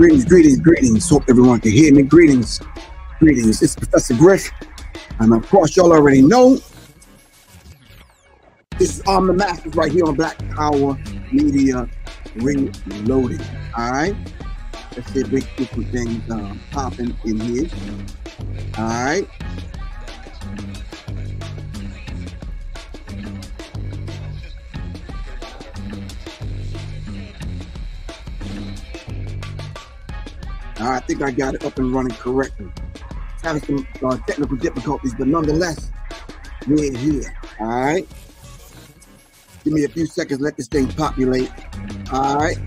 Greetings. Hope everyone can hear me. Greetings. It's Professor Griff. And of course, y'all already know this is the Masters right here on Black Power Media Reloaded. All right. Let's see if we get some things popping in here. All right. I think I got it up and running correctly. Having some technical difficulties, but nonetheless, we're here. All right. Give me a few seconds. Let this thing populate. All right.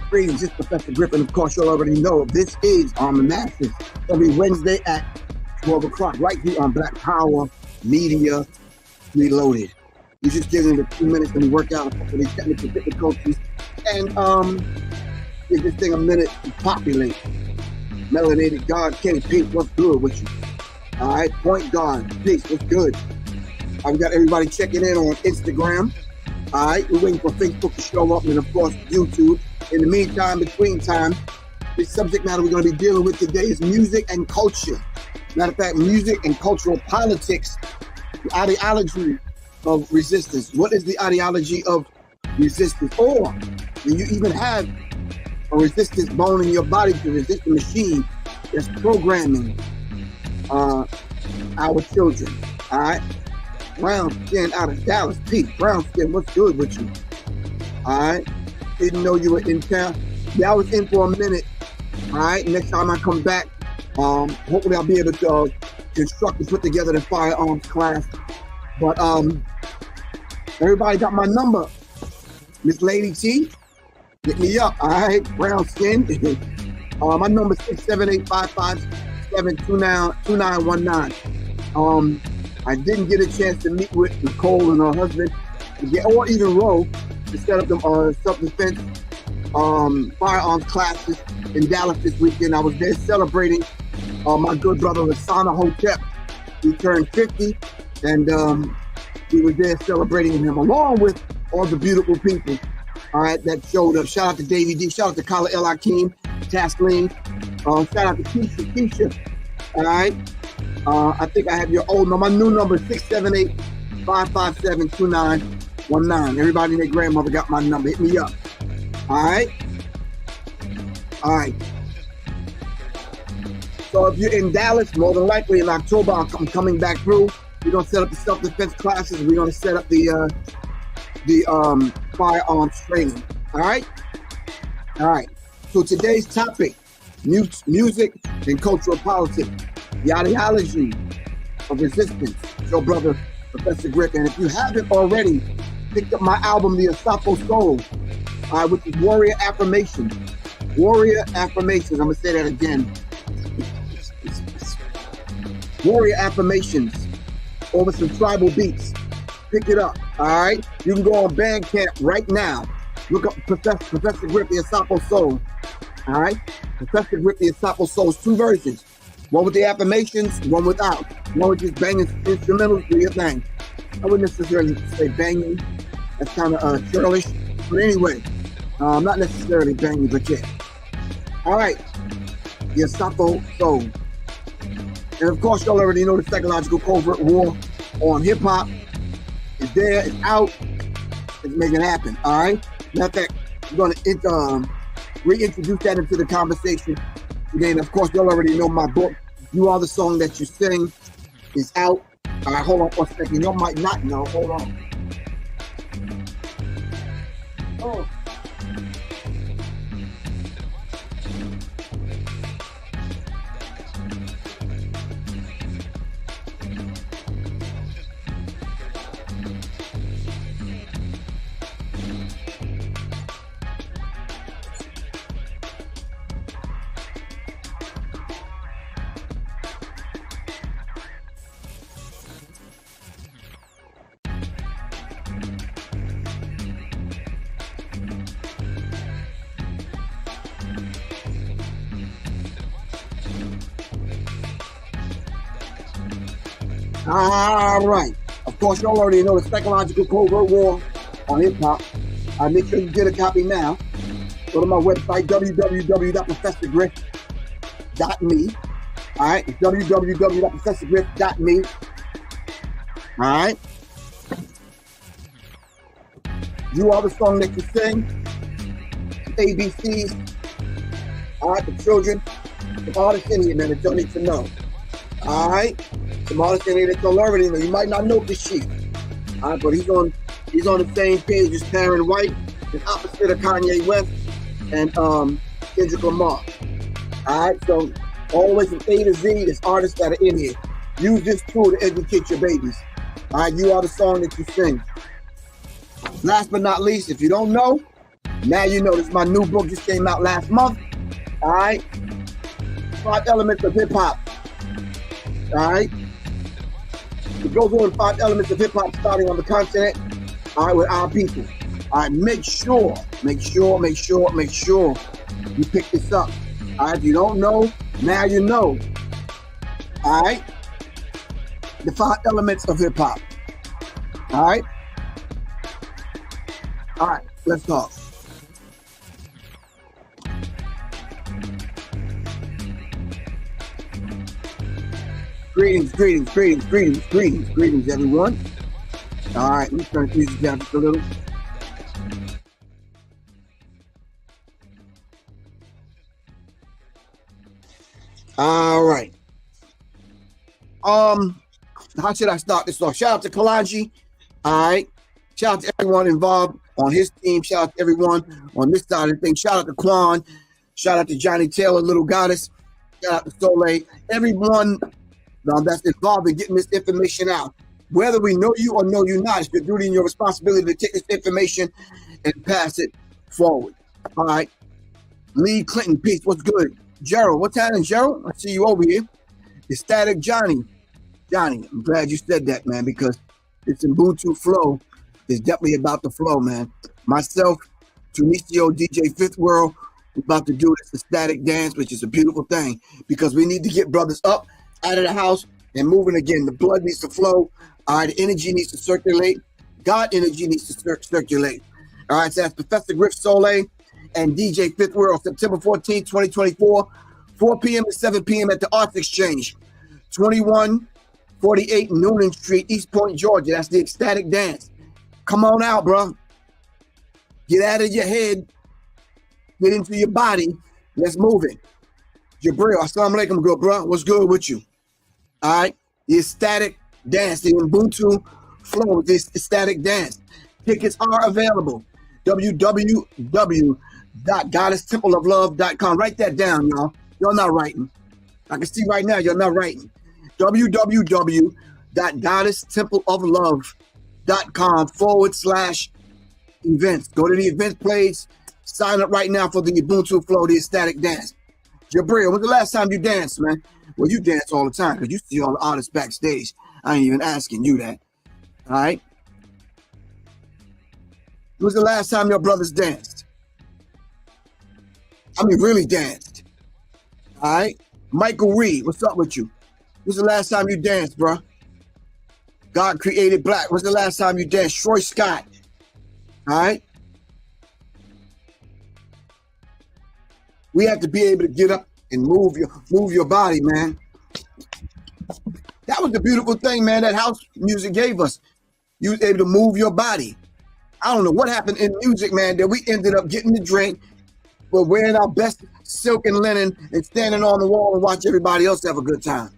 Greetings, it's Professor Griff, and of course, you'll already know this is on the Masters every Wednesday at 12 o'clock, right here on Black Power Media Reloaded. You just give it a few minutes and we work out a couple of these technical difficulties and give this thing a minute to populate. Melanated God, Kenny Peace, what's good with you? All right, Point God, Peace, what's good? We got everybody checking in on Instagram. All right, we're waiting for Facebook to show up, and of course, YouTube. In the meantime, between time, the subject matter we're going to be dealing with today is music and culture. Matter of fact, music and cultural politics, the ideology of resistance. What is the ideology of resistance? Or do you even have a resistance bone in your body to resist the machine that's programming our children? All right. Brown skin out of Dallas. Pete, brown skin, what's good with you? All right. Didn't know you were in town. Yeah, I was in for a minute. All right. Next time I come back, hopefully I'll be able to construct and put together the firearms class. But everybody got my number. Miss Lady T, hit me up. All right. Brown skin. My number is 678-557-2919. I didn't get a chance to meet with Nicole and her husband, or even Ro, to set up the self-defense firearms classes in Dallas this weekend. I was there celebrating my good brother Lasana Hotep. He turned 50, and we were there celebrating him along with all the beautiful people, all right, that showed up. Shout out to Davey D, shout out to Kala El Hakeem, Tasleen, shout out to Keisha, all right. I think I have your old number. My new number is 678-557-2919. Everybody and their grandmother got my number. Hit me up. All right. So if you're in Dallas, more than likely in October, I'm coming back through. We're gonna set up the self-defense classes. We're gonna set up the firearms training. All right. So today's topic: music and cultural politics. The ideology of resistance. It's your brother, Professor Griff. And if you haven't already picked up my album, The Asapo Soul, which is Warrior Affirmations. Warrior Affirmations. I'm going to say that again. Warrior Affirmations over some tribal beats. Pick it up, all right? You can go on Bandcamp right now. Look up Professor Griff, The Asapo Soul, all right? Professor Griff, The Asapo Soul's two versions. One with the affirmations, one without. One with just banging instrumentals, do your thing. I wouldn't necessarily say banging. That's kind of churlish. But anyway, not necessarily banging, but yeah. All right. The Asapo Soul. And of course, y'all already know the psychological covert war on hip-hop. It's there, it's out. Let's make it happen, all right? Matter of fact, we're going to reintroduce that into the conversation. Again, of course, y'all already know my book, You Are the Song That You Sing, is out. All right, hold on for a second. Y'all might not know. Hold on. Oh. All right. Of course, you all already know the psychological covert war on hip hop. Make sure you get a copy now. Go to my website, www.professorgriff.me. All right, it's www.professorgriff.me. All right. You are the song that you sing. ABCs. All right, the children. The artists in here, man, that don't need to know. All right. Some artists in here that don't already know. You might not know this shit. All right, but he's on the same page as Taryn White, the opposite of Kanye West and Kendrick Lamar. All right, so all the way from A to Z, there's artists that are in here. Use this tool to educate your babies. All right, you are the song that you sing. Last but not least, if you don't know, now you know. This is my new book, just came out last month. All right, 5 Elements of Hip Hop. All right. It goes on 5 elements of hip hop starting on the continent, all right, with our people. All right, make sure you pick this up. All right, if you don't know, now you know. All right, the 5 elements of hip hop. All right, let's talk. Greetings, everyone. All right, let me turn the music down just a little. All right. How should I start this off? Shout out to Kalaji. All right. Shout out to everyone involved on his team. Shout out to everyone on this side of the thing. Shout out to Quan. Shout out to Johnny Taylor, Little Goddess. Shout out to Soleil. Everyone that's involved in getting this information out. Whether we know you or know you not, it's your duty and your responsibility to take this information and pass it forward. All right. Lee Clinton, peace. What's good? Gerald, what's happening, Gerald? I see you over here. It's Static Johnny. Johnny, I'm glad you said that, man, because it's Ubuntu flow. It's definitely about the flow, man. Myself, Tunisia, DJ Fifth World, we're about to do this ecstatic dance, which is a beautiful thing, because we need to get brothers up out of the house and moving again. The blood needs to flow. All right, the energy needs to circulate. God energy needs to circulate. All right, so that's Professor Griff Soleil and DJ Fifth World, September 14th, 2024, 4 p.m. to 7 p.m. at the Arts Exchange, 2148 Noonan Street, East Point, Georgia. That's the ecstatic dance. Come on out, bro. Get out of your head. Get into your body. Let's move it. Jabril, assalamu alaikum, good bro. What's good with you? All right, the ecstatic dance, the Ubuntu flow, this ecstatic dance. Tickets are available. www.goddesstempleoflove.com. Write that down, y'all. You're not writing. I can see right now you're not writing. www.goddesstempleoflove.com/events. Go to the events page. Sign up right now for the Ubuntu flow, the ecstatic dance. Jabril, when's the last time you danced, man? Well, you dance all the time because you see all the artists backstage. I ain't even asking you that. All right? When was the last time your brothers danced? I mean, really danced. All right? Michael Reed, what's up with you? When's the last time you danced, bro? God Created Black. When's the last time you danced? Troy Scott. All right? We have to be able to get up and move your body, man. That was the beautiful thing, man, that house music gave us. You was able to move your body. I don't know what happened in music, man, that we ended up getting the drink, but wearing our best silk and linen and standing on the wall and watch everybody else have a good time.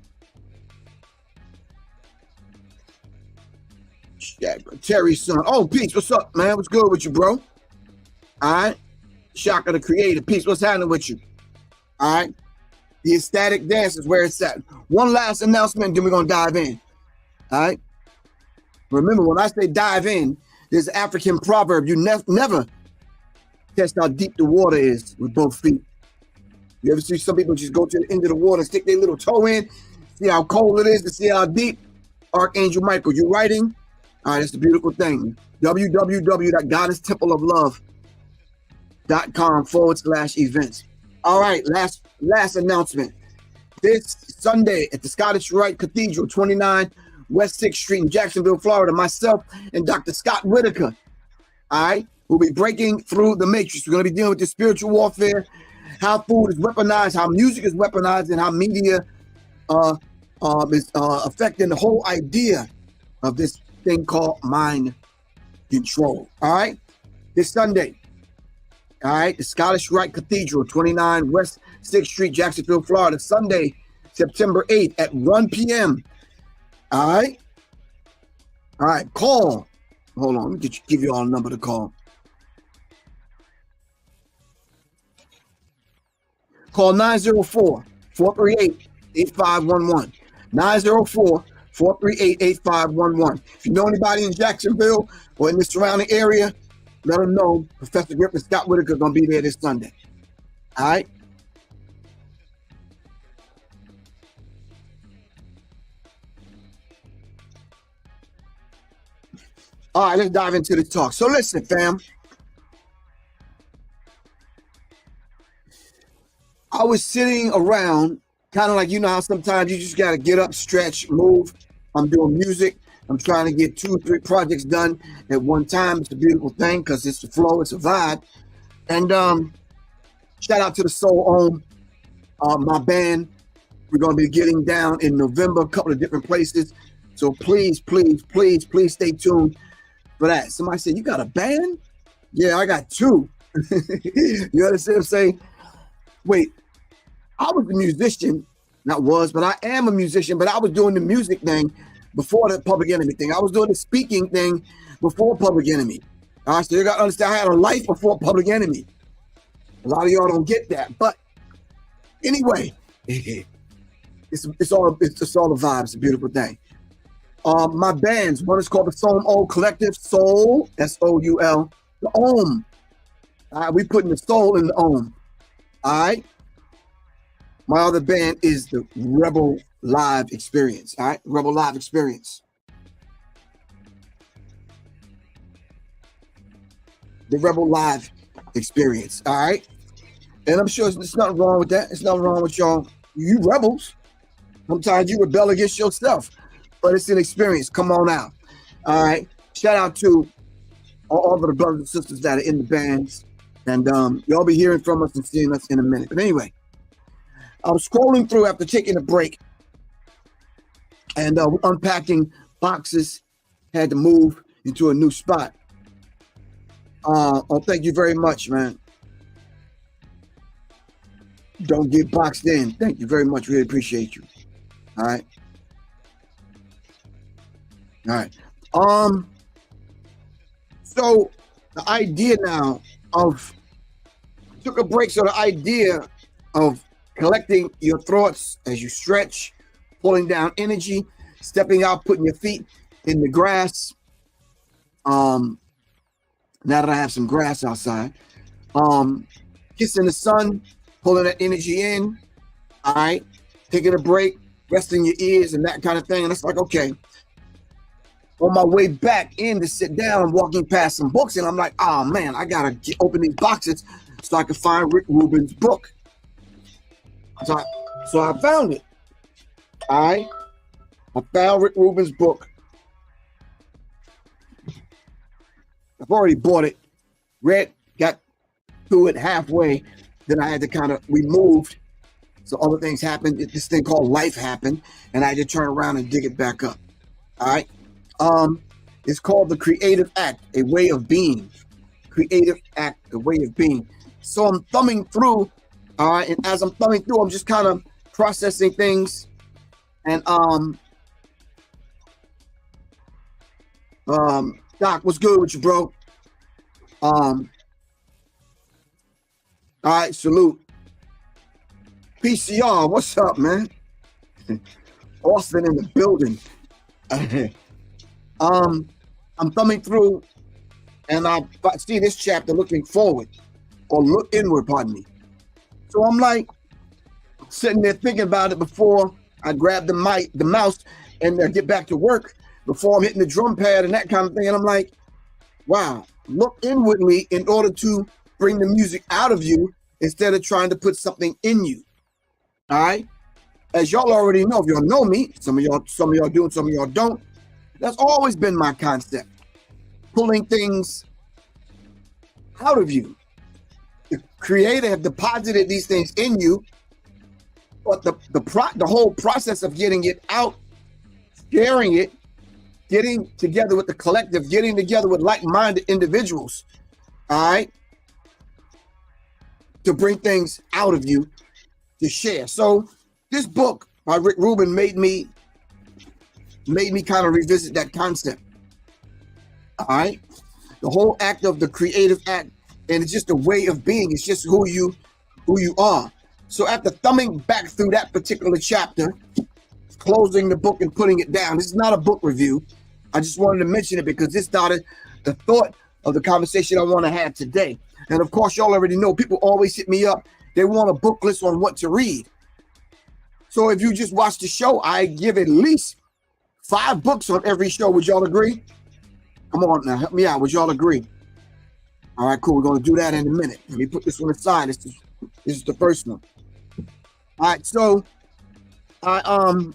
Yeah, Terry's son. Oh, Peach, what's up, man? What's good with you, bro? All right. Shaka the creator. Peace. What's happening with you? All right. The ecstatic dance is where it's at. One last announcement, then we're going to dive in. All right. Remember, when I say dive in, there's an African proverb. You never test how deep the water is with both feet. You ever see some people just go to the end of the water, stick their little toe in, see how cold it is, to see how deep? Archangel Michael, you writing? All right, that's the beautiful thing. www.goddesstempleoflove.com/events. All right, last announcement. This Sunday at the Scottish Rite Cathedral, 29 West 6th Street in Jacksonville, Florida, myself and Dr. Scott Whitaker, all right, we'll be breaking through the matrix. We're going to be dealing with the spiritual warfare, how food is weaponized, how music is weaponized, and how media is affecting the whole idea of this thing called mind control. All right, this Sunday, all right, the Scottish Rite Cathedral, 29 West 6th Street, Jacksonville, Florida, Sunday, September 8th at 1 p.m. All right, call. Hold on, let me give you all a number to call. Call 904-438-8511. 904-438-8511. If you know anybody in Jacksonville or in the surrounding area, let them know Professor Griff and Scott Whitaker are going to be there this Sunday. All right? All right, let's dive into the talk. So listen, fam. I was sitting around, kind of like, you know how sometimes you just got to get up, stretch, move. I'm doing music. I'm trying to get 2 or 3 projects done at one time. It's a beautiful thing because it's the flow, it's a vibe. And shout out to the Soul Ohm, my band. We're going to be getting down in November, a couple of different places. So please, please, please, please stay tuned for that. Somebody said, you got a band? Yeah, I got 2. You understand what I'm saying? Wait, I was a musician, not was, but I am a musician, but I was doing the music thing before the Public Enemy thing. I was doing the speaking thing before Public Enemy. All right, so you got to understand I had a life before Public Enemy. A lot of y'all don't get that, but anyway, it's all the vibes. It's a beautiful thing. My bands, one is called the Soul Ohm Collective, Soul, S-O-U-L, the Ohm. All right, we putting the soul in the Ohm. All right. My other band is the Rebel Live Experience. All right. Rebel Live Experience. The Rebel Live Experience. All right. And I'm sure there's nothing wrong with that. There's nothing wrong with y'all. You rebels. Sometimes you rebel against yourself, but it's an experience. Come on out. All right. Shout out to all of the brothers and sisters that are in the bands. And y'all be hearing from us and seeing us in a minute. But anyway, I was scrolling through after taking a break and unpacking boxes. Had to move into a new spot. Oh, thank you very much, man. Don't get boxed in. Thank you very much. Really appreciate you. All right. All right. So the idea now of took a break. So the idea of collecting your thoughts as you stretch, pulling down energy, stepping out, putting your feet in the grass. Now that I have some grass outside, kissing the sun, pulling that energy in. All right, taking a break, resting your ears and that kind of thing. And it's like, okay. On my way back in to sit down, I'm walking past some books, and I'm like, oh man, I gotta open these boxes so I can find Rick Rubin's book. So I found it. All right, I found Rick Rubin's book. I've already bought it, read, got to it halfway, then I had to we moved. So other things happened. This thing called life happened, and I had to turn around and dig it back up. All right. It's called The Creative Act, A Way of Being. Creative Act, A Way of Being. So I'm thumbing through, all right, and as I'm thumbing through, I'm just kind of processing things. And Doc, what's good with you, bro? All right, salute. PCR, what's up, man? Austin in the building. I'm thumbing through, and I see this chapter looking forward, or look inward, pardon me. So I'm like sitting there thinking about it before I grab the mouse, and get back to work, before I'm hitting the drum pad and that kind of thing. And I'm like, wow, look inwardly in order to bring the music out of you instead of trying to put something in you. All right. As y'all already know, if y'all know me, some of y'all do and some of y'all don't. That's always been my concept. Pulling things out of you. The creator have deposited these things in you, but the whole process of getting it out, sharing it, getting together with the collective, getting together with like-minded individuals, all right, to bring things out of you to share. So this book by Rick Rubin made me kind of revisit that concept. All right, the whole act of the creative act, and it's just a way of being. It's just who you are. So after thumbing back through that particular chapter, closing the book and putting it down, this is not a book review. I just wanted to mention it because this started the thought of the conversation I want to have today. And of course, y'all already know people always hit me up. They want a book list on what to read. So if you just watch the show, I give at least 5 books on every show. Would y'all agree? Come on now, help me out. Would y'all agree? All right, cool. We're going to do that in a minute. Let me put this one aside. This is the first one. All right, so for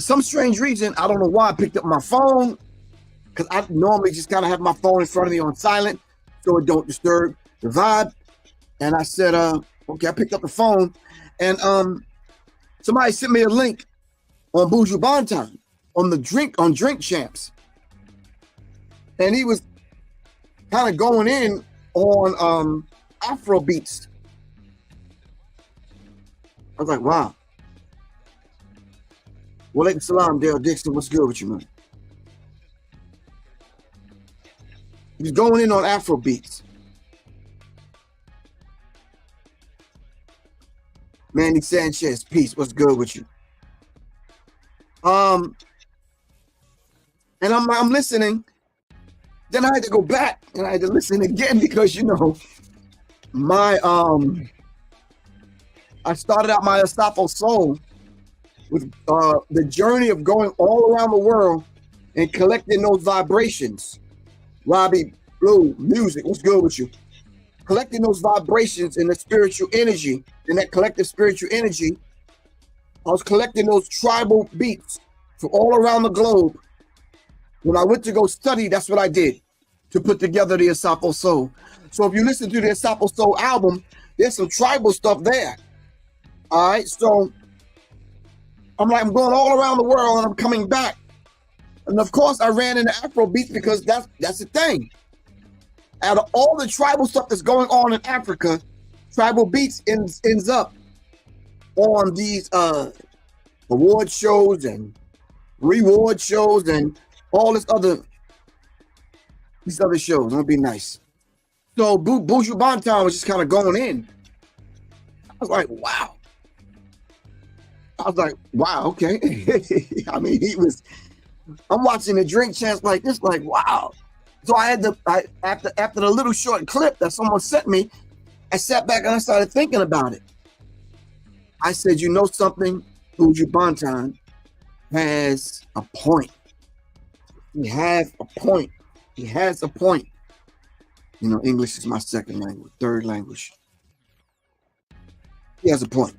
some strange reason, I don't know why I picked up my phone, because I normally just kind of have my phone in front of me on silent so it don't disturb the vibe. And I said, okay, I picked up the phone, and somebody sent me a link on Buju Banton on Drink Champs. And he was kind of going in on Afrobeats. I was like, wow. Walaikum salam, Dale Dixon. What's good with you, man? He's going in on Afrobeats. Manny Sanchez, peace. What's good with you? And I'm listening. Then I had to go back and I had to listen again because, you know, my I started out my Asafo Soul with the journey of going all around the world and collecting those vibrations. Robbie Blue Music, what's good with you? Collecting those vibrations in the spiritual energy, in that collective spiritual energy. I was collecting those tribal beats from all around the globe. When I went to go study, that's what I did to put together the Asafo Soul. So if you listen to the Asafo Soul album, there's some tribal stuff there. All right, so I'm going all around the world and I'm coming back. And of course, I ran into Afrobeats because that's the thing. Out of all the tribal stuff that's going on in Africa, tribal beats ends up on these award shows and reward shows and all these other shows. It'll be nice. So Buju Banton was just kind of going in. I was like, wow. Okay. I mean, I'm watching the Drink Champs like this, like, wow. So after the little short clip that someone sent me, I sat back and I started thinking about it. I said, you know something? Buju Banton has a point. He has a point. He has a point. You know, English is my second language, third language. He has a point.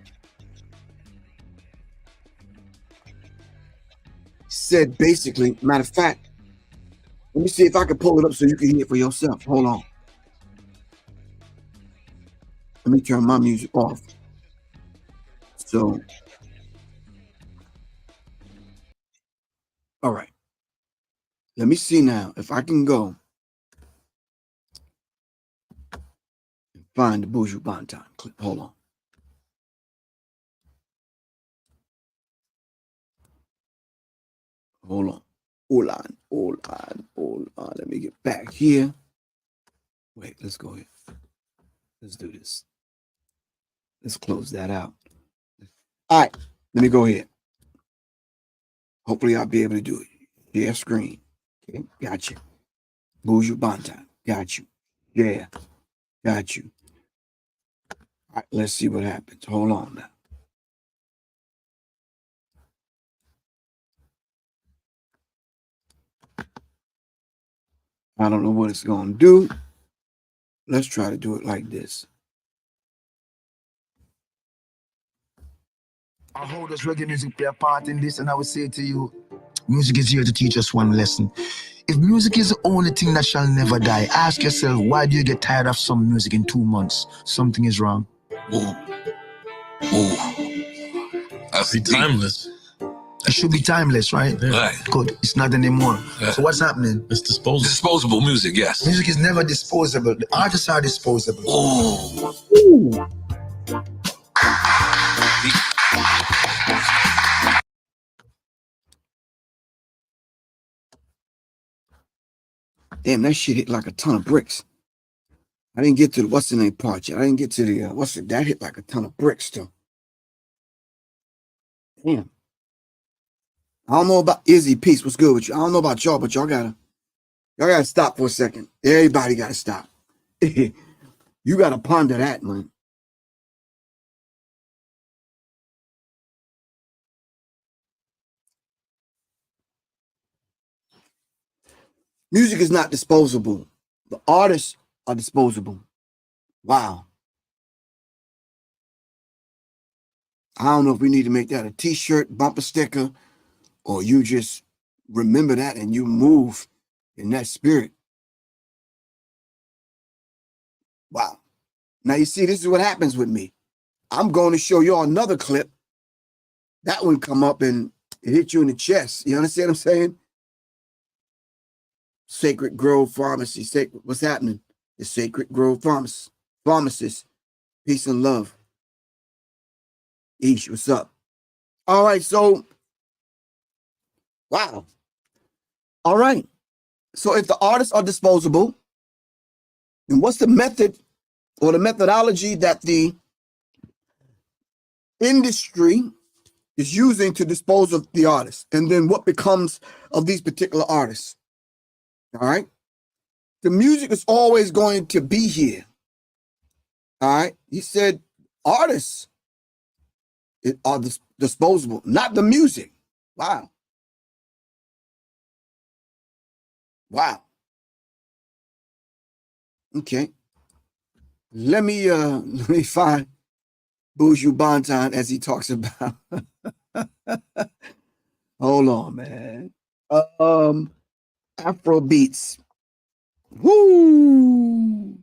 Said basically, matter of fact, let me see if I can pull it up so you can hear it for yourself. Hold on. Let me turn my music off. So, all right. Let me see now if I can go and find the Buju Banton clip. Hold on. Hold on. Hold on. Let me get back here. Wait, let's go here. Let's do this. Let's close that out. All right, let me go ahead. Hopefully I'll be able to do it. Share screen. Okay, got you. Buju Banton. Got you. Yeah, got you. All right, let's see what happens. Hold on now. I don't know what it's going to do. Let's try to do it like this. I hold does reggae music play a part in this? And I would say to you, music is here to teach us one lesson. If music is the only thing that shall never die, ask yourself, why do you get tired of some music in 2 months? Something is wrong. Ooh. That's be timeless. It should be timeless, right? Yeah. Right. Good. It's not anymore. Yeah. So what's happening? It's disposable. Disposable music, yes. Music is never disposable. The artists are disposable. Ooh. Damn, that shit hit like a ton of bricks. I didn't get to the what's the name part yet. I didn't get to the that hit like a ton of bricks though. Damn. I don't know about Izzy Peace. What's good with you? I don't know about y'all, but y'all gotta stop for a second. Everybody gotta stop. You gotta ponder that, man. Music is not disposable. The artists are disposable. Wow. I don't know if we need to make that a t-shirt, bumper sticker, or you just remember that and you move in that spirit. Wow. Now you see, this is what happens with me. I'm going to show y'all another clip. That one come up and it hit you in the chest. You understand what I'm saying? Sacred Grove Pharmacy. What's happening? The Sacred Grove Pharmacist. Peace and love. Ish, what's up? All right, so, wow. All right. So if the artists are disposable, then what's the method or the methodology that the industry is using to dispose of the artists? And then what becomes of these particular artists? All right. The music is always going to be here. All right. He said artists are disposable, not the music. Wow. Wow. Okay. Let me find Buju Banton as he talks about. Hold on, man. Afrobeats. Woo!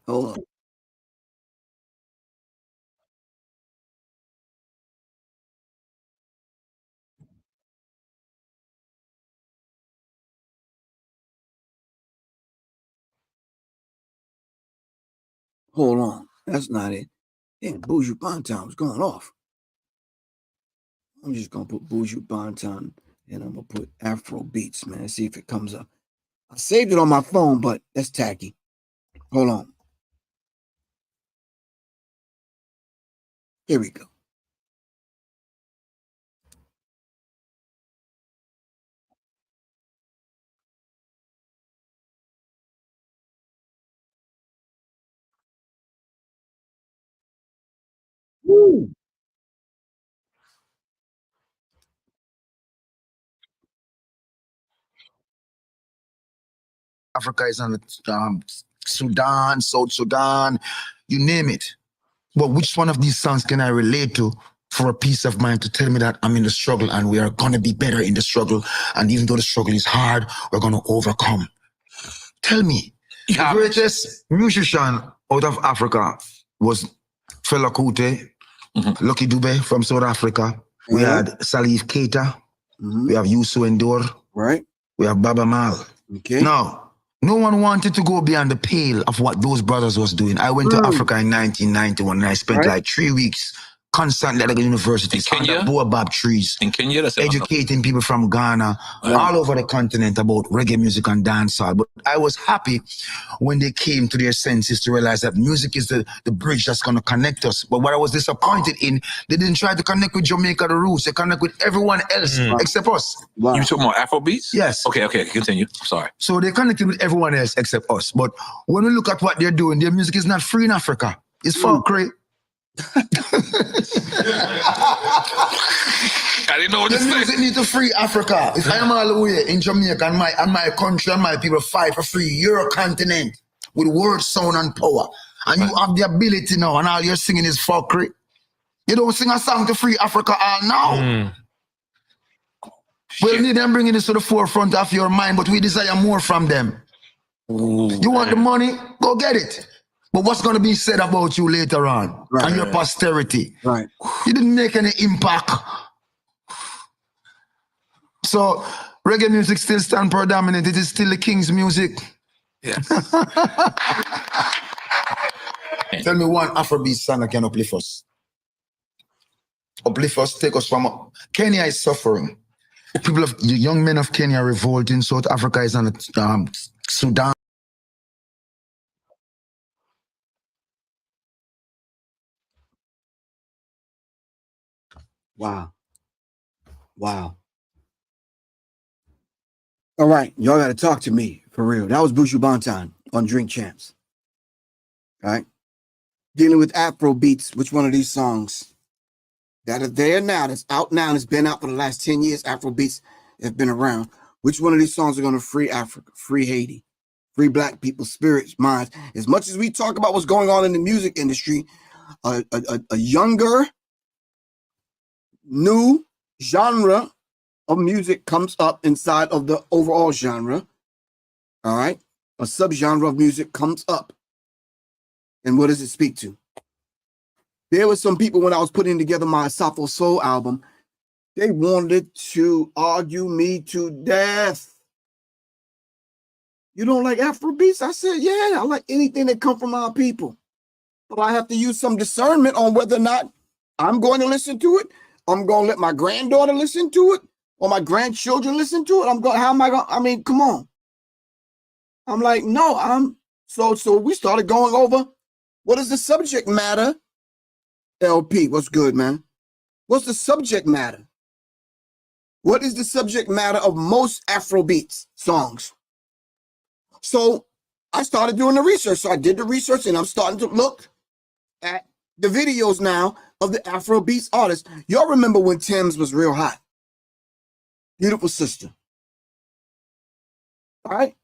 Hold on. Hold on. That's not it. Damn, Buju Banton was going off. I'm just going to put Buju Banton and I'm going to put Afrobeats, man. See if it comes up. I saved it on my phone, but that's tacky. Hold on. Here we go. Woo. Africa is on Sudan, South Sudan, you name it. But which one of these songs can I relate to for a peace of mind to tell me that I'm in the struggle and we are going to be better in the struggle? And even though the struggle is hard, we're going to overcome. Tell me, the greatest musician out of Africa was Fela Kuti, Lucky Dube from South Africa. We had Salif Keita. We have Youssou N'Dour. Right. We have Baba Mal. Okay. Now, no one wanted to go beyond the pale of what those brothers was doing. I went to Africa in 1991 and I spent like 3 weeks constantly at the universities, In Kenya? under baobab trees, In Kenya, that's educating people from Ghana, all over the continent about reggae music and dancehall. But I was happy when they came to their senses to realize that music is the bridge that's going to connect us. But what I was disappointed in, they didn't try to connect with Jamaica, the roots. They connect with everyone else except us. Wow. You talking about Afrobeats? Yes. Okay, continue. Sorry. So they connected with everyone else except us. But when we look at what they're doing, their music is not free in Africa. It's folklore. I didn't know what to The say. music need to free Africa. If I'm all the way in Jamaica and my country and my people fight for free your continent with word, sound, and power, and you have the ability now, and all you're singing is folklore, you don't sing a song to free Africa all now. We need them bringing this to the forefront of your mind, but we desire more from them. You want the money? Go get it. But what's going to be said about you later on and your posterity? Right. You didn't make any impact. So reggae music still stands predominant. It is still the king's music. Yes. Tell me one Afrobeat song that can uplift us. Uplift us, take us from... Kenya is suffering. People of the young men of Kenya are revolting. South Africa is on Sudan. Wow. Wow. All right. Y'all got to talk to me for real. That was Buju Banton on Drink Champs. All right. Dealing with Afrobeats. Which one of these songs that are there now, that's out now, and it's been out for the last 10 years, Afrobeats have been around. Which one of these songs are going to free Africa, free Haiti, free black people's spirits, minds? As much as we talk about what's going on in the music industry, a younger, new genre of music comes up inside of the overall genre. All right. A subgenre of music comes up. And what does it speak to? There were some people when I was putting together my Safo Soul album, they wanted to argue me to death. You don't like Afrobeats? I said, yeah, I like anything that come from our people. But I have to use some discernment on whether or not I'm going to listen to it. I'm going to let my granddaughter listen to it or my grandchildren listen to it. How am I going? I mean, come on. I'm like, no, so we started going over what is the subject matter. LP, what's good, man? What's the subject matter? What is the subject matter of most Afrobeats songs? So I started doing the research. So I did the research and I'm starting to look at the videos now of the Afrobeats artists. Y'all remember when Thames was real hot? Beautiful sister. All right.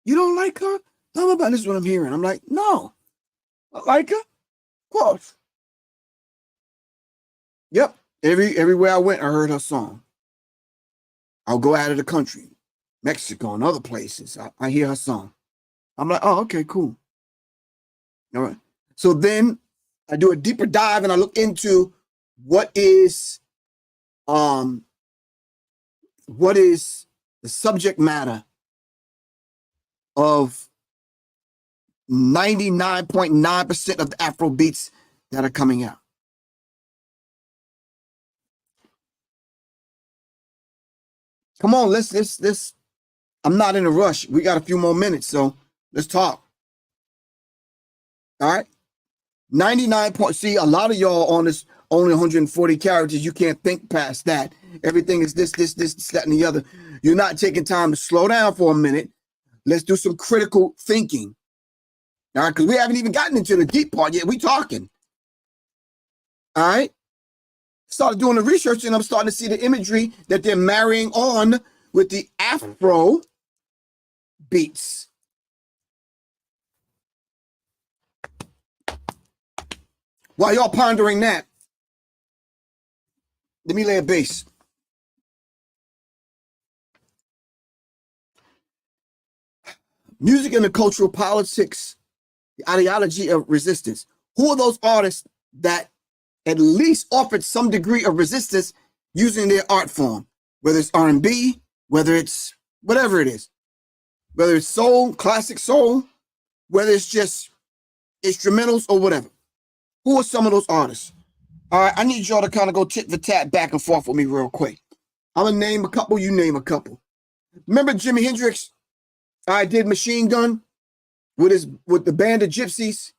You don't like her? Tell me about this is what I'm hearing. I'm like, no. I like her. Of course. Yep. Everywhere I went, I heard her song. I'll go out of the country, Mexico and other places. I hear her song. I'm like, oh, okay, cool. All right. So then I do a deeper dive and I look into what is the subject matter of 99.9% of the Afrobeats that are coming out. Come on, let's. I'm not in a rush. We got a few more minutes, so let's talk. All right. 99 point. See, a lot of y'all on this only 140 characters. You can't think past that. Everything is this, that, and the other. You're not taking time to slow down for a minute. Let's do some critical thinking. All right, because we haven't even gotten into the deep part yet. We talking. All right. Started doing the research and I'm starting to see the imagery that they're marrying on with the Afro beats. While y'all pondering that, let me lay a base. Music and the cultural politics, the ideology of resistance. Who are those artists that at least offered some degree of resistance using their art form, whether it's R&B, whether it's whatever it is, whether it's soul, classic soul, whether it's just instrumentals or whatever. Who are some of those artists? All right, I need y'all to kind of go tit for tat back and forth with me real quick. I'm gonna name a couple, you name a couple. Remember Jimi Hendrix? I did Machine Gun with the band of gypsies.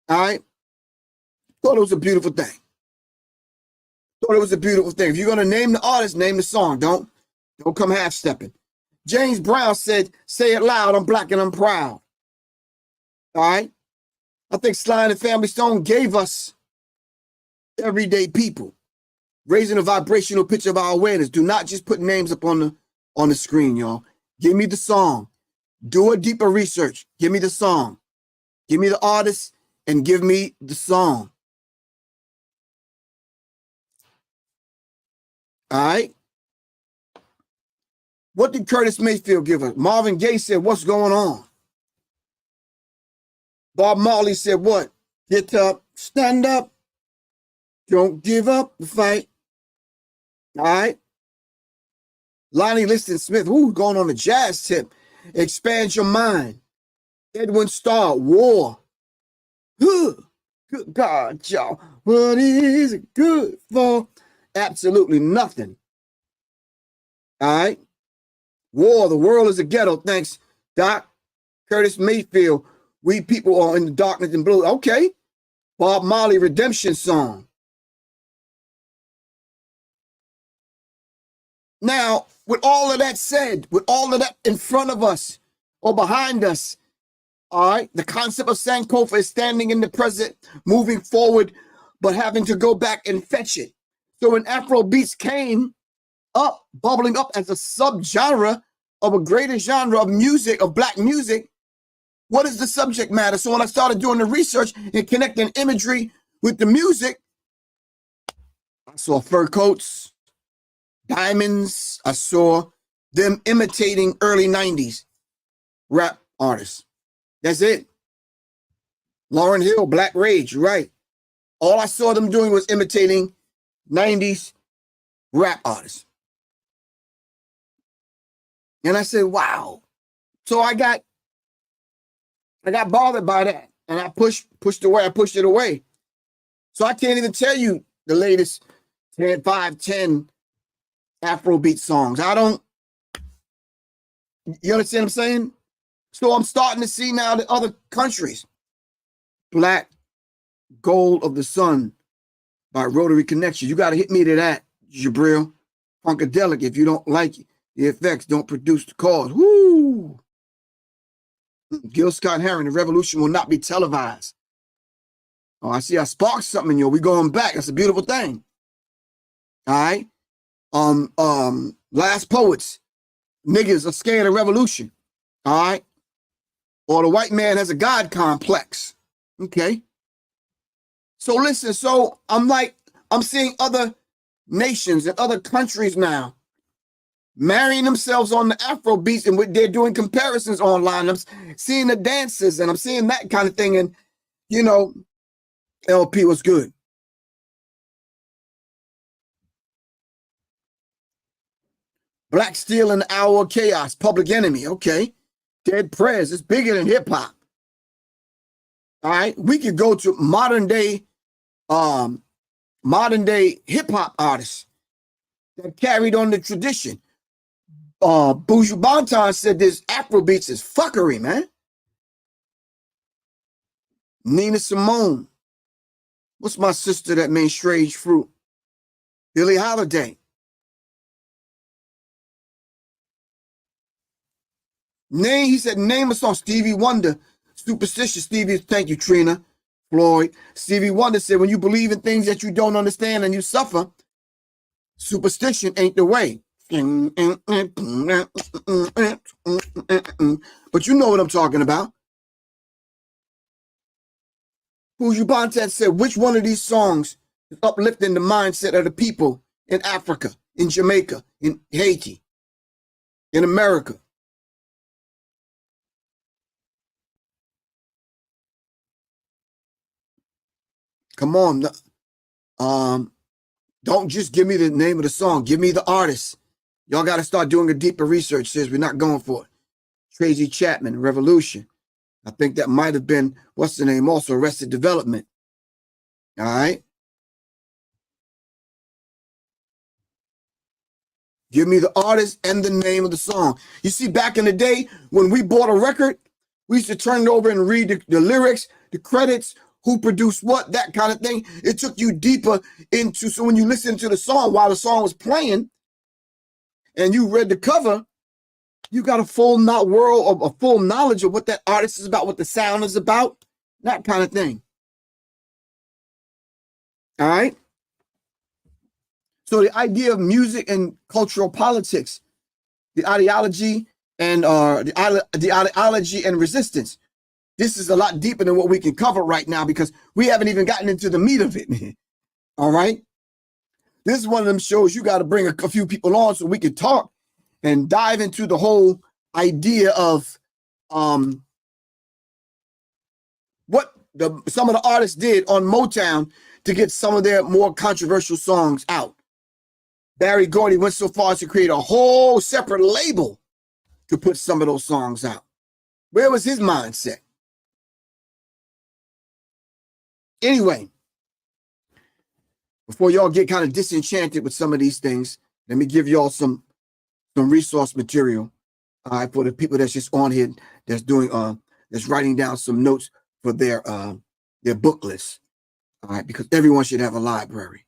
All right. Thought it was a beautiful thing. Thought it was a beautiful thing. If you're gonna name the artist, name the song. Don't come half-stepping. James Brown said, "Say it loud, I'm black and I'm proud." All right. I think Sly and the Family Stone gave us everyday people, raising a vibrational pitch of our awareness. Do not just put names up on the screen, y'all. Give me the song. Do a deeper research. Give me the song. Give me the artist and give me the song. All right. What did Curtis Mayfield give us? Marvin Gaye said, "What's going on?" Bob Marley said, "What? Get up, stand up. Don't give up the fight." All right. Lonnie Liston Smith, going on the jazz tip. Expand your mind. Edwin Starr, War. Good God, y'all. What is it good for? Absolutely nothing. All right. War, the world is a ghetto. Thanks, Doc. Curtis Mayfield, we people are in the darkness and blue. Okay. Bob Marley, Redemption Song. Now, with all of that said, with all of that in front of us or behind us, all right, the concept of Sankofa is standing in the present, moving forward, but having to go back and fetch it. So when Afrobeats came up, bubbling up as a subgenre of a greater genre of music, of black music, what is the subject matter? So when I started doing the research and connecting imagery with the music, I saw fur coats, diamonds. I saw them imitating early 90s rap artists. That's it. Lauryn Hill, Black Rage, right. All I saw them doing was imitating 90s rap artists. And I said, wow. So I got bothered by that. And I pushed it away. So I can't even tell you the latest 10 Afrobeat songs. You understand what I'm saying? So I'm starting to see now the other countries. Black Gold of the Sun by Rotary Connection. You got to hit me to that, Jabril. Funkadelic, if you don't like it, the effects don't produce the cause. Woo! Gil Scott Heron, the revolution will not be televised. Oh, I see I sparked something in you. We going back. That's a beautiful thing. All right. Last Poets, niggas are scared of revolution. All right. Or the white man has a God complex. Okay. So listen, so I'm seeing other nations and other countries now marrying themselves on the Afro beats, and they're doing comparisons online. I'm seeing the dances and I'm seeing that kind of thing. And, you know, LP was good. Black Steel in the Hour of Chaos, Public Enemy. Okay. Dead Prez. It's bigger than hip hop. All right. We could go to modern day hip hop artists that carried on the tradition. Buju Banton said this Afrobeats is fuckery, man. Nina Simone. What's my sister that made Strange Fruit? Billie Holiday. He said, name a song. Stevie Wonder. Superstitious. Stevie, thank you, Trina. Floyd. Stevie Wonder said, when you believe in things that you don't understand and you suffer, superstition ain't the way. But you know what I'm talking about. Buju Banton said, which one of these songs is uplifting the mindset of the people in Africa, in Jamaica, in Haiti, in America? Come on. Don't just give me the name of the song. Give me the artist. Y'all got to start doing a deeper research, sis. We're not going for it. Tracy Chapman, Revolution. I think that might have been, what's the name, also Arrested Development. All right. Give me the artist and the name of the song. You see, back in the day, when we bought a record, we used to turn it over and read the lyrics, the credits, who produced what, that kind of thing. It took you deeper into, so when you listen to the song while the song was playing and you read the cover, you got a full knowledge of what that artist is about, what the sound is about, that kind of thing. All right. So the idea of music and cultural politics, the ideology and the ideology and resistance. This is a lot deeper than what we can cover right now because we haven't even gotten into the meat of it. All right. This is one of them shows you got to bring a few people on so we can talk and dive into the whole idea of what some of the artists did on Motown to get some of their more controversial songs out. Barry Gordy went so far as to create a whole separate label to put some of those songs out. Where was his mindset? Anyway, before y'all get kind of disenchanted with some of these things, let me give y'all some resource material. All right, for the people that's just on here, that's doing that's writing down some notes for their book list. All right, because everyone should have a library.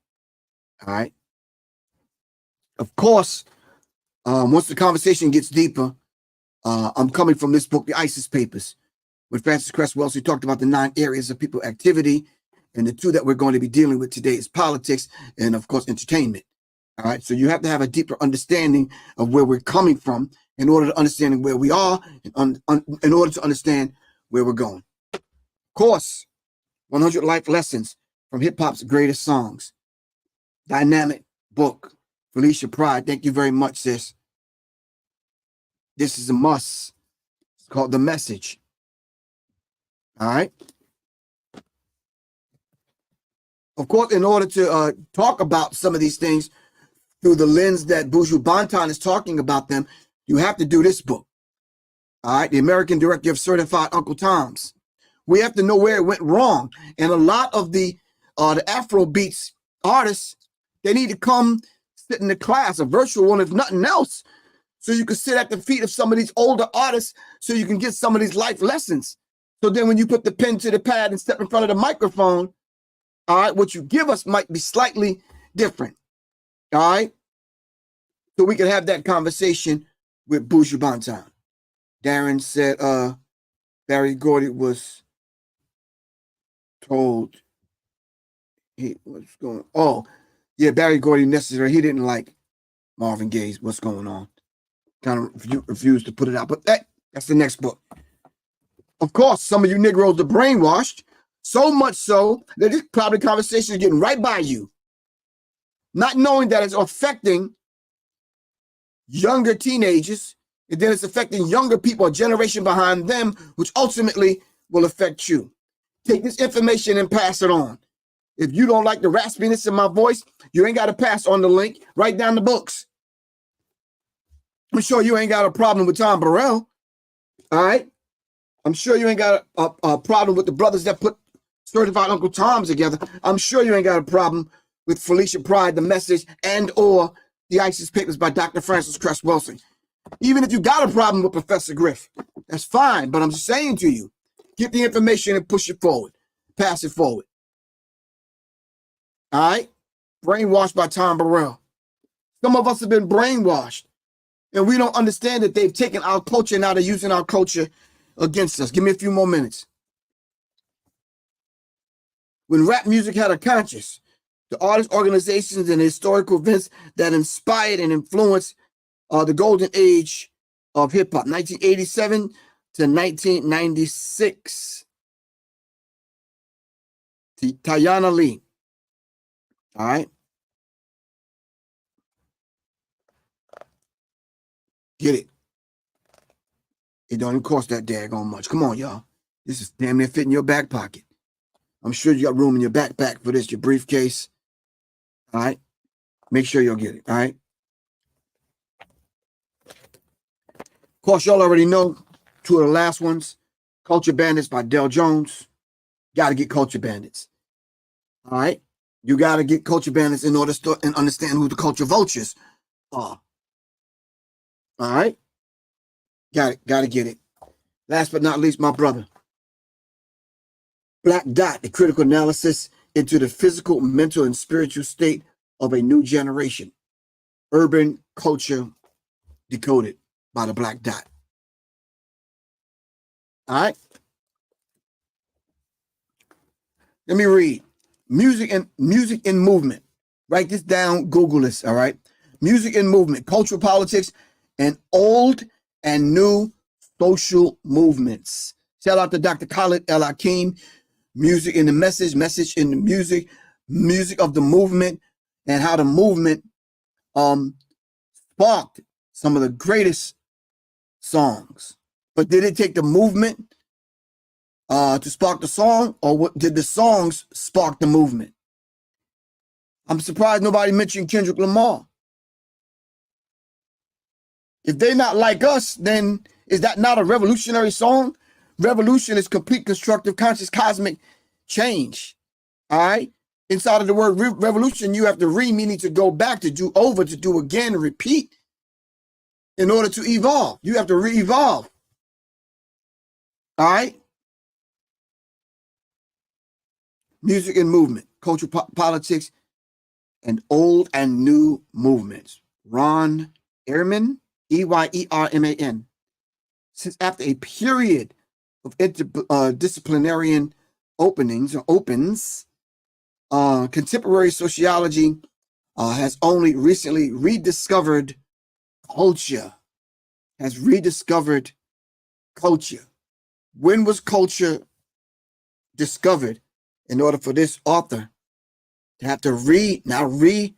All right. Of course, once the conversation gets deeper, I'm coming from this book, The ISIS Papers, with Francis Cress Wells, who talked about the 9 areas of people activity. And the 2 that we're going to be dealing with today is politics and, of course, entertainment. All right. So you have to have a deeper understanding of where we're coming from in order to understand where we are and in order to understand where we're going. Of course, 100 Life Lessons from Hip Hop's Greatest Songs. Dynamic book. Felicia Pride, thank you very much, sis. This is a must. It's called The Message. All right. Of course, in order to talk about some of these things through the lens that Buju Banton is talking about them, you have to do this book. All right. The American Directory of Certified Uncle Toms. We have to know where it went wrong. And a lot of the Afrobeats artists, they need to come sit in the class, a virtual one, if nothing else, so you can sit at the feet of some of these older artists so you can get some of these life lessons. So then when you put the pen to the pad and step in front of the microphone, all right, what you give us might be slightly different. All right. So we can have that conversation with Buju Banton. Darren said Barry Gordy was told he was going, oh, yeah, Barry Gordy necessary. He didn't like Marvin Gaye's What's Going On. Kind of refused to put it out. But that's the next book. Of course, some of you Negroes are brainwashed. So much so that this probably conversation is getting right by you. Not knowing that it's affecting younger teenagers. And then it's affecting younger people, a generation behind them, which ultimately will affect you. Take this information and pass it on. If you don't like the raspiness in my voice, you ain't got to pass on the link. Write down the books. I'm sure you ain't got a problem with Tom Burrell. All right? I'm sure you ain't got a problem with the brothers that put Certified Uncle Toms together. I'm sure you ain't got a problem with Felicia Pride, The Message, and or The ISIS Papers by Dr. Francis Cress Wilson. Even if you got a problem with Professor Griff, that's fine. But I'm saying to you, get the information and push it forward. Pass it forward. All right? Brainwashed by Tom Burrell. Some of us have been brainwashed, and we don't understand that they've taken our culture and now they're using our culture against us. Give me a few more minutes. When rap music had a conscience, the artist organizations and historical events that inspired and influenced the golden age of hip-hop, 1987 to 1996. Tayana Lee. All right. Get it. It don't even cost that daggone much. Come on, y'all. This is damn near fit in your back pocket. I'm sure you got room in your backpack for this, your briefcase. All right. Make sure you'll get it. All right. Of course, y'all already know 2 of the last ones Culture Bandits by Del Jones. Got to get Culture Bandits. All right. You got to get Culture Bandits in order to and understand who the culture vultures are. All right. Got it. Got to get it. Last but not least, my brother. Black Dot, a critical analysis into the physical, mental, and spiritual state of a new generation. Urban culture decoded by the Black Dot. All right. Let me read. Music and movement. Write this down. Google this. All right. Music and movement, cultural politics, and old and new social movements. Shout out to Dr. Khalid El Hakim. Music in the message, message in the music, music of the movement, and how the movement sparked some of the greatest songs. But did it take the movement to spark the song, or what did the songs spark the movement? I'm surprised nobody mentioned Kendrick Lamar. If they're not like us, then is that not a revolutionary song? Revolution is complete, constructive, conscious, cosmic change. All right? Inside of the word revolution, you have to meaning to go back, to do over, to do again, repeat in order to evolve. You have to re-evolve. All right? Music and movement, cultural politics, and old and new movements. Ron Ehrman, Eyerman. Since after a period of interdisciplinary opens, contemporary sociology has only recently rediscovered culture. When was culture discovered? In order for this author to have to rediscover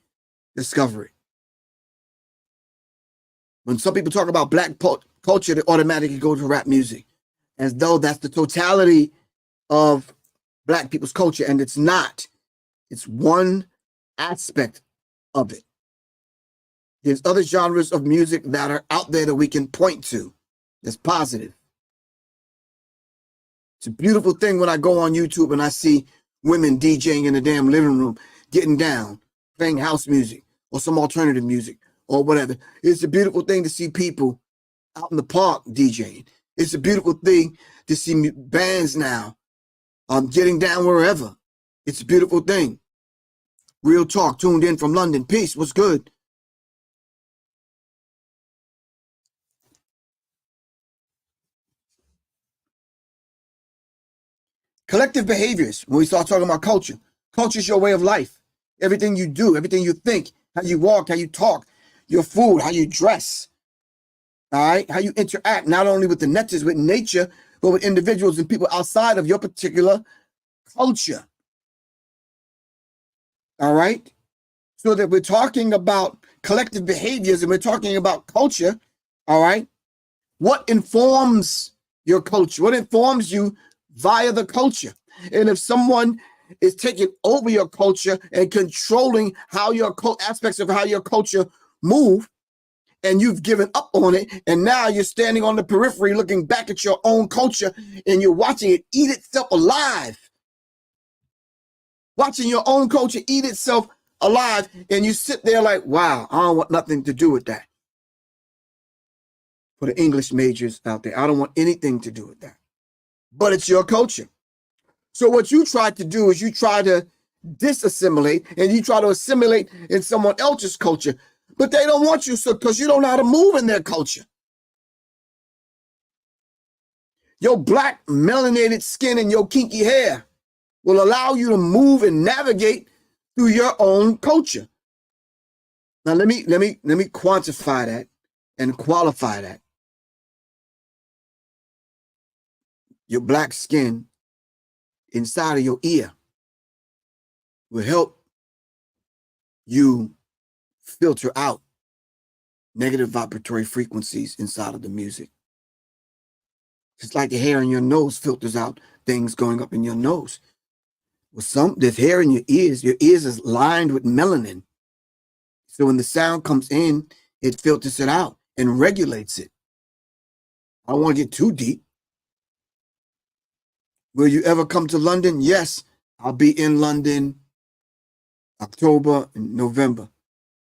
it. When some people talk about black culture, they automatically go to rap music, as though that's the totality of black people's culture, and it's not. It's one aspect of it. There's other genres of music that are out there that we can point to that's positive. It's a beautiful thing when I go on YouTube and I see women DJing in the damn living room, getting down, playing house music or some alternative music or whatever. It's a beautiful thing to see people out in the park DJing. It's a beautiful thing to see bands now getting down wherever. It's a beautiful thing. Real talk, tuned in from London. Peace, what's good? Collective behaviors, when we start talking about culture. Culture is your way of life. Everything you do, everything you think, how you walk, how you talk, your food, how you dress, all right? How you interact, not only with the nature, but with individuals and people outside of your particular culture, all right? So that we're talking about collective behaviors and we're talking about culture, all right? What informs your culture? What informs you via the culture? And if someone is taking over your culture and controlling how your aspects of how your culture move, and you've given up on it, and now you're standing on the periphery looking back at your own culture and you're watching it eat itself alive. Watching your own culture eat itself alive, and you sit there like, wow, I don't want nothing to do with that. For the English majors out there, I don't want anything to do with that. But it's your culture. So what you try to do is you try to disassimilate and you try to assimilate in someone else's culture, but they don't want you so because you don't know how to move in their culture. Your black melanated skin and your kinky hair will allow you to move and navigate through your own culture. Now let me quantify that and qualify that. Your black skin inside of your ear will help you filter out negative vibratory frequencies inside of the music. Just like the hair in your nose filters out things going up in your nose. With there's hair in your ears is lined with melanin. So when the sound comes in, it filters it out and regulates it. I don't want to get too deep. Will you ever come to London? Yes, I'll be in London October and November.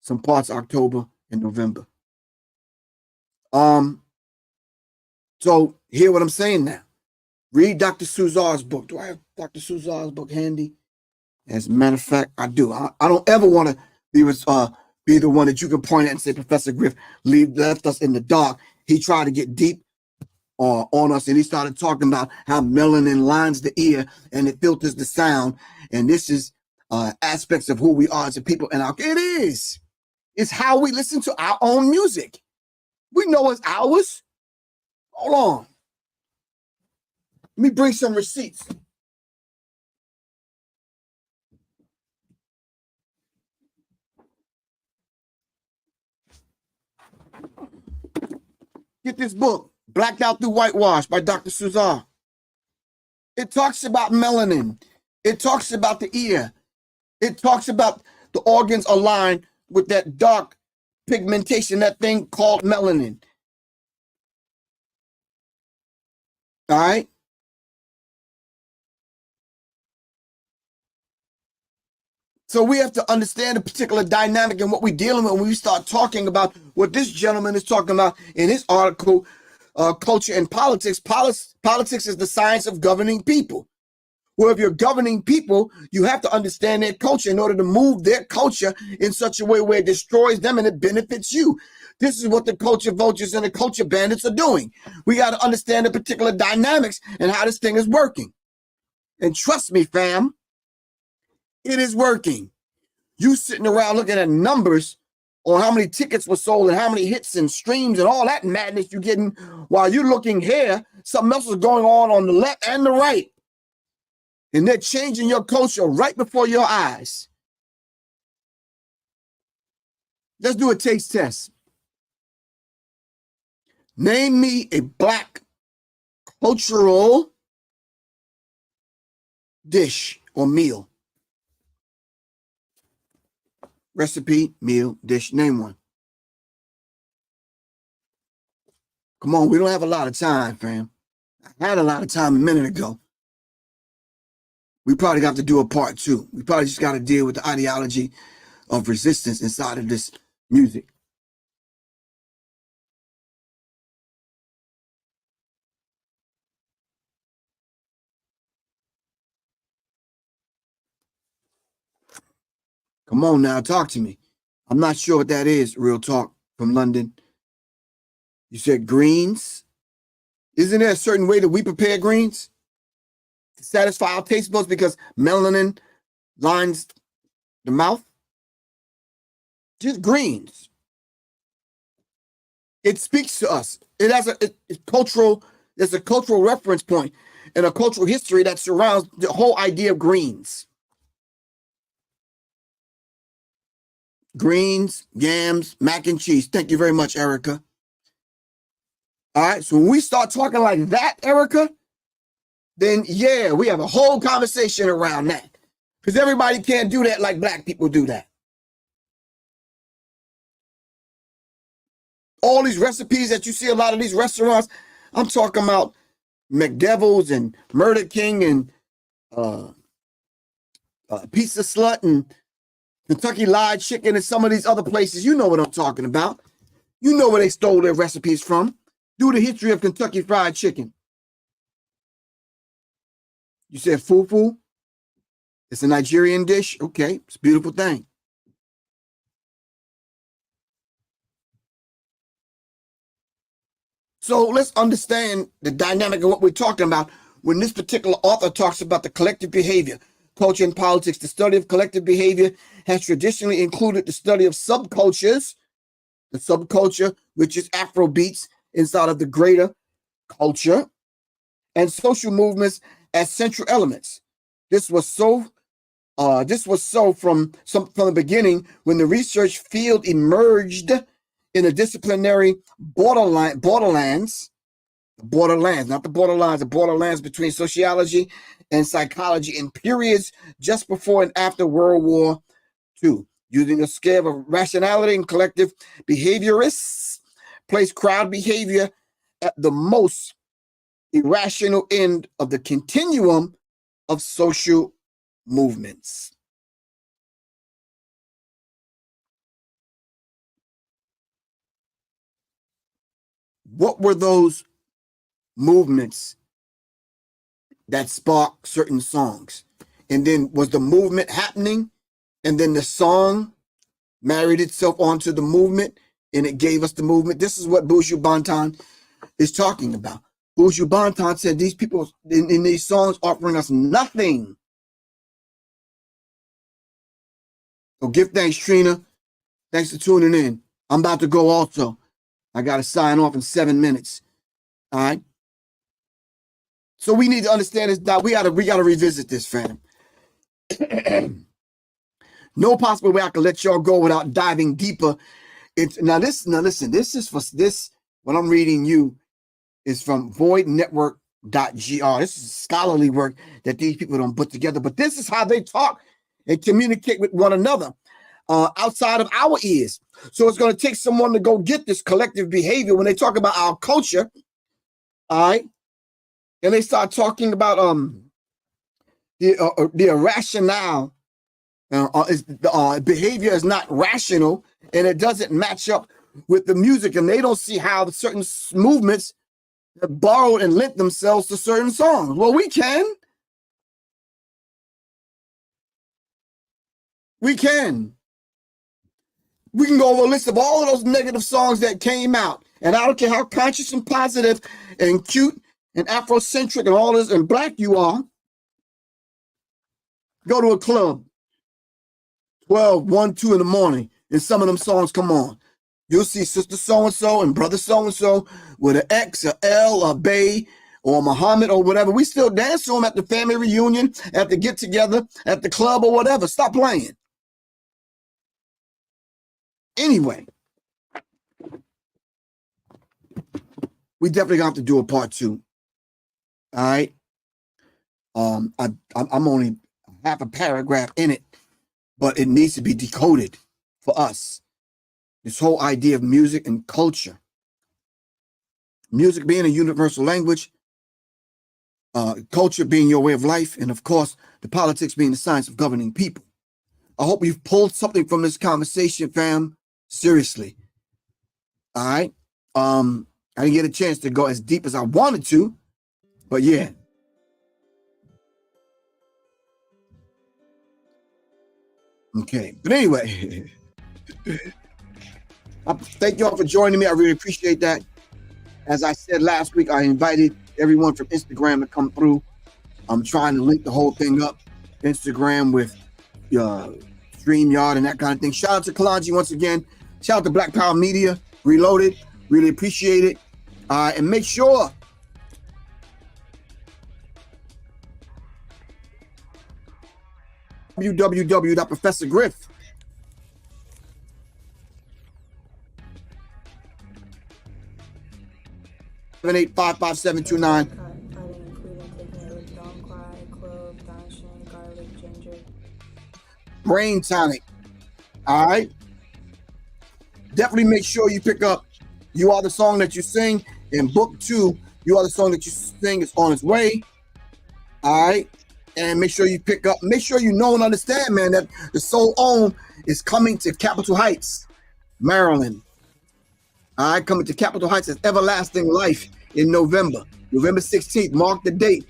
Some parts October and November. So hear what I'm saying now. Read Dr. Suzar's book. Do I have Dr. Suzar's book handy? As a matter of fact, I do. I don't ever want to be the one that you can point at and say, Professor Griff left us in the dark. He tried to get deep on us, and he started talking about how melanin lines the ear and it filters the sound. And this is aspects of who we are as a people. And it is. It's how we listen to our own music. We know it's ours. Hold on. Let me bring some receipts. Get this book, Blacked Out Through Whitewash by Dr. Suzar. It talks about melanin. It talks about the ear. It talks about the organs aligned with that dark pigmentation, that thing called melanin. All right? So we have to understand the particular dynamic and what we're dealing with when we start talking about what this gentleman is talking about in his article, Culture and Politics. Politics is the science of governing people. Well, if you're governing people, you have to understand their culture in order to move their culture in such a way where it destroys them and it benefits you. This is what the culture vultures and the culture bandits are doing. We got to understand the particular dynamics and how this thing is working. And trust me, fam, it is working. You sitting around looking at numbers on how many tickets were sold and how many hits and streams and all that madness you're getting while you're looking here. Something else is going on the left and the right. And they're changing your culture right before your eyes. Let's do a taste test. Name me a Black cultural dish or meal. Recipe, meal, dish, name one. Come on, we don't have a lot of time, fam. I had a lot of time a minute ago. We probably got to do a part 2. We probably just got to deal with the ideology of resistance inside of this music. Come on now, talk to me. I'm not sure what that is, real talk from London. You said greens. Isn't there a certain way that we prepare greens to satisfy our taste buds because melanin lines the mouth? Just greens. It speaks to us. It has there's a cultural reference point and a cultural history that surrounds the whole idea of greens. Greens, yams, mac and cheese. Thank you very much, Erica. All right, so when we start talking like that, Erica, then yeah, we have a whole conversation around that. Because everybody can't do that like Black people do that. All these recipes that you see a lot of these restaurants, I'm talking about McDevil's and Murder King and Pizza Slut and Kentucky Fried Chicken and some of these other places. You know what I'm talking about. You know where they stole their recipes from. Do the history of Kentucky Fried Chicken. You said fufu? It's a Nigerian dish? Okay, it's a beautiful thing. So let's understand the dynamic of what we're talking about when this particular author talks about the collective behavior. Culture and politics. The study of collective behavior has traditionally included the study of subcultures, the subculture, which is Afrobeats, inside of the greater culture, and social movements as central elements. This was so from the beginning when the research field emerged in the disciplinary borderlands, not the borderlines, the borderlands between sociology and psychology in periods just before and after World War II, using a scale of rationality and collective behaviorists place crowd behavior at the most irrational end of the continuum of social movements. What were those movements that sparked certain songs? And then was the movement happening? And then the song married itself onto the movement and it gave us the movement. This is what Buju Banton is talking about. Buju Banton said these people in these songs offering us nothing. So give thanks, Trina. Thanks for tuning in. I'm about to go also. I got to sign off in 7 minutes. All right. So we need to understand this. That we got to revisit this, fam. No possible way I can let y'all go without diving deeper into. Now listen. This is for this. What I'm reading you is from voidnetwork.gr. This is scholarly work that these people don't put together. But this is how they talk and communicate with one another outside of our ears. So it's going to take someone to go get this collective behavior when they talk about our culture. All right. And they start talking about the irrationale. Behavior is not rational and it doesn't match up with the music. And they don't see how certain movements have borrowed and lent themselves to certain songs. Well, we can. We can go over a list of all of those negative songs that came out. And I don't care how conscious and positive and cute and Afrocentric and all this and black you are. Go to a club, 12, 1, 2 in the morning, and some of them songs come on. You'll see sister so-and-so and brother so-and-so with an X, a L, a Bay, or Muhammad or whatever. We still dance to them at the family reunion, at the get-together, at the club or whatever. Stop playing. Anyway, we definitely gonna have to do a part 2. All right. I'm only half a paragraph in it, but it needs to be decoded for us. This whole idea of music and culture. Music being a universal language, culture being your way of life, and of course, the politics being the science of governing people. I hope you've pulled something from this conversation, fam. Seriously. All right. I didn't get a chance to go as deep as I wanted to, but yeah. Okay. But anyway, I thank y'all for joining me. I really appreciate that. As I said last week, I invited everyone from Instagram to come through. I'm trying to link the whole thing up. Instagram with StreamYard and that kind of thing. Shout out to Kalanji once again. Shout out to Black Power Media, Reloaded. Really appreciate it. And make sure www.professorgriff. Seven 855 Brain tonic. All right. Definitely make sure you pick up You Are the Song That You Sing. In book 2, You Are the Song That You Sing is on its way. All right. And make sure you pick up, make sure you know and understand, man, that the Soul Ohm is coming to Capitol Heights, Maryland. All right. Coming to Capitol Heights as Everlasting Life in November 16th. Mark the date.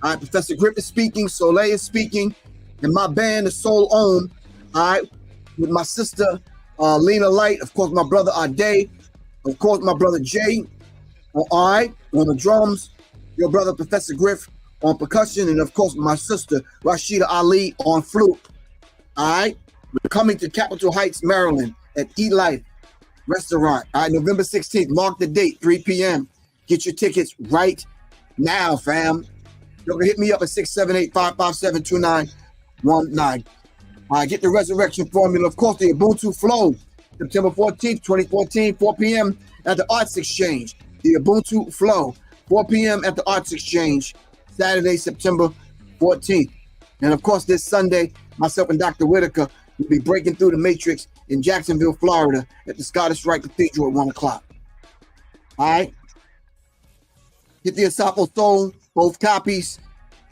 All right. Professor Griff is speaking. Soleil is speaking. And my band, the Soul Ohm, all right, with my sister, Lena Light, of course, my brother Ade, of course, my brother Jay, all right, on the drums, your brother Professor Griff on percussion, and of course, my sister Rashida Ali on flute. All right, we're coming to Capitol Heights, Maryland at Eat Life Restaurant. All right, November 16th, mark the date, 3 p.m. Get your tickets right now, fam. You can hit me up at 678-557-2919. Get the resurrection formula. Of course, the Ubuntu Flow, September 14th, 2014, 4 p.m. at the Arts Exchange. The Ubuntu Flow, 4 p.m. at the Arts Exchange, Saturday, September 14th. And of course, this Sunday, myself and Dr. Whitaker will be breaking through the matrix in Jacksonville, Florida at the Scottish Rite Cathedral at 1 o'clock. All right. Get the Asapo Soul, both copies.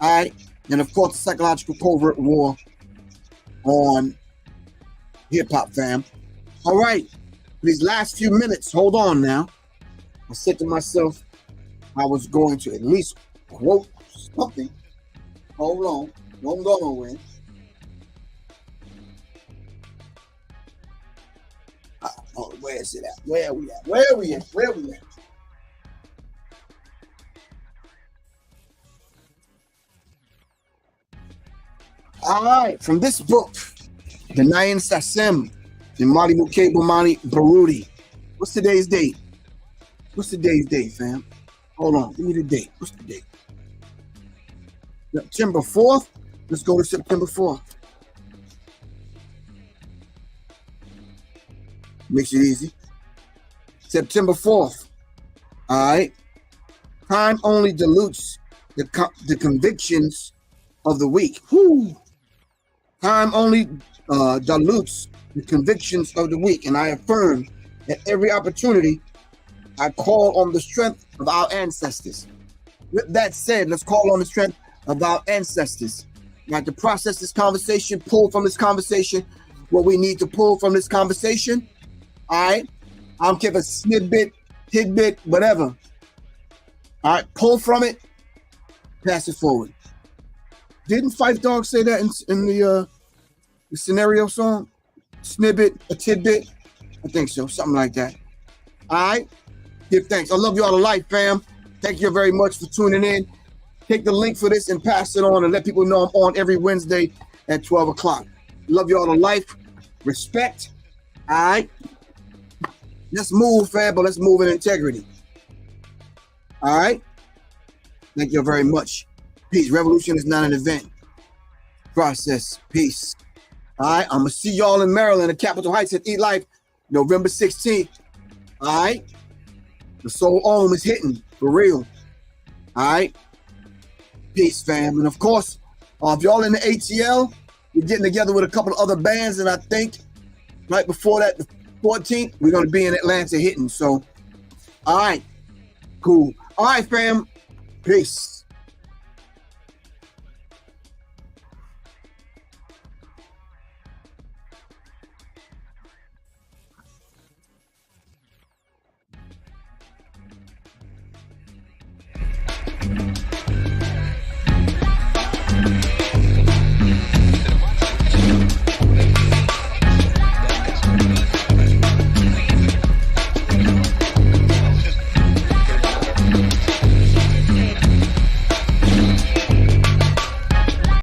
All right. And of course, the Psychological Covert War on hip hop, fam. All right. For these last few minutes, hold on now. I said to myself, I was going to at least quote something. Hold on. Don't go nowhere. Oh, where is it at? Where are we at? Where are we at? Where are we at? All right, from this book, The Nayan Sasem, the Mali Mukebo Mani Barudi. What's today's date? What's today's date, fam? Hold on, give me the date. What's the date? September 4th? Let's go to September 4th. Makes it easy. September 4th. All right. Time only dilutes the convictions of the weak. Whew. Time only dilutes the convictions of the weak. And I affirm that every opportunity I call on the strength of our ancestors. With that said, let's call on the strength of our ancestors. Now, to process this conversation, pull from this conversation what we need to pull from this conversation. All right. I don't care if it's snippet, tidbit, whatever. All right. Pull from it, pass it forward. Didn't Fife Dog say that in the scenario song? Snippet, a tidbit? I think so. Something like that. All right. Give thanks. I love you all to life, fam. Thank you very much for tuning in. Take the link for this and pass it on and let people know I'm on every Wednesday at 12 o'clock. Love you all to life. Respect. All right. Let's move, fam, but let's move in integrity. All right. Thank you very much. Peace. Revolution is not an event. Process. Peace. All right. I'm going to see y'all in Maryland at Capitol Heights at Eat Life, November 16th. All right. The Soul Ohm is hitting for real. All right. Peace, fam. And of course, if y'all in the ATL, we're getting together with a couple of other bands, and I think right before that, the 14th, we're going to be in Atlanta hitting. So, all right. Cool. All right, fam. Peace.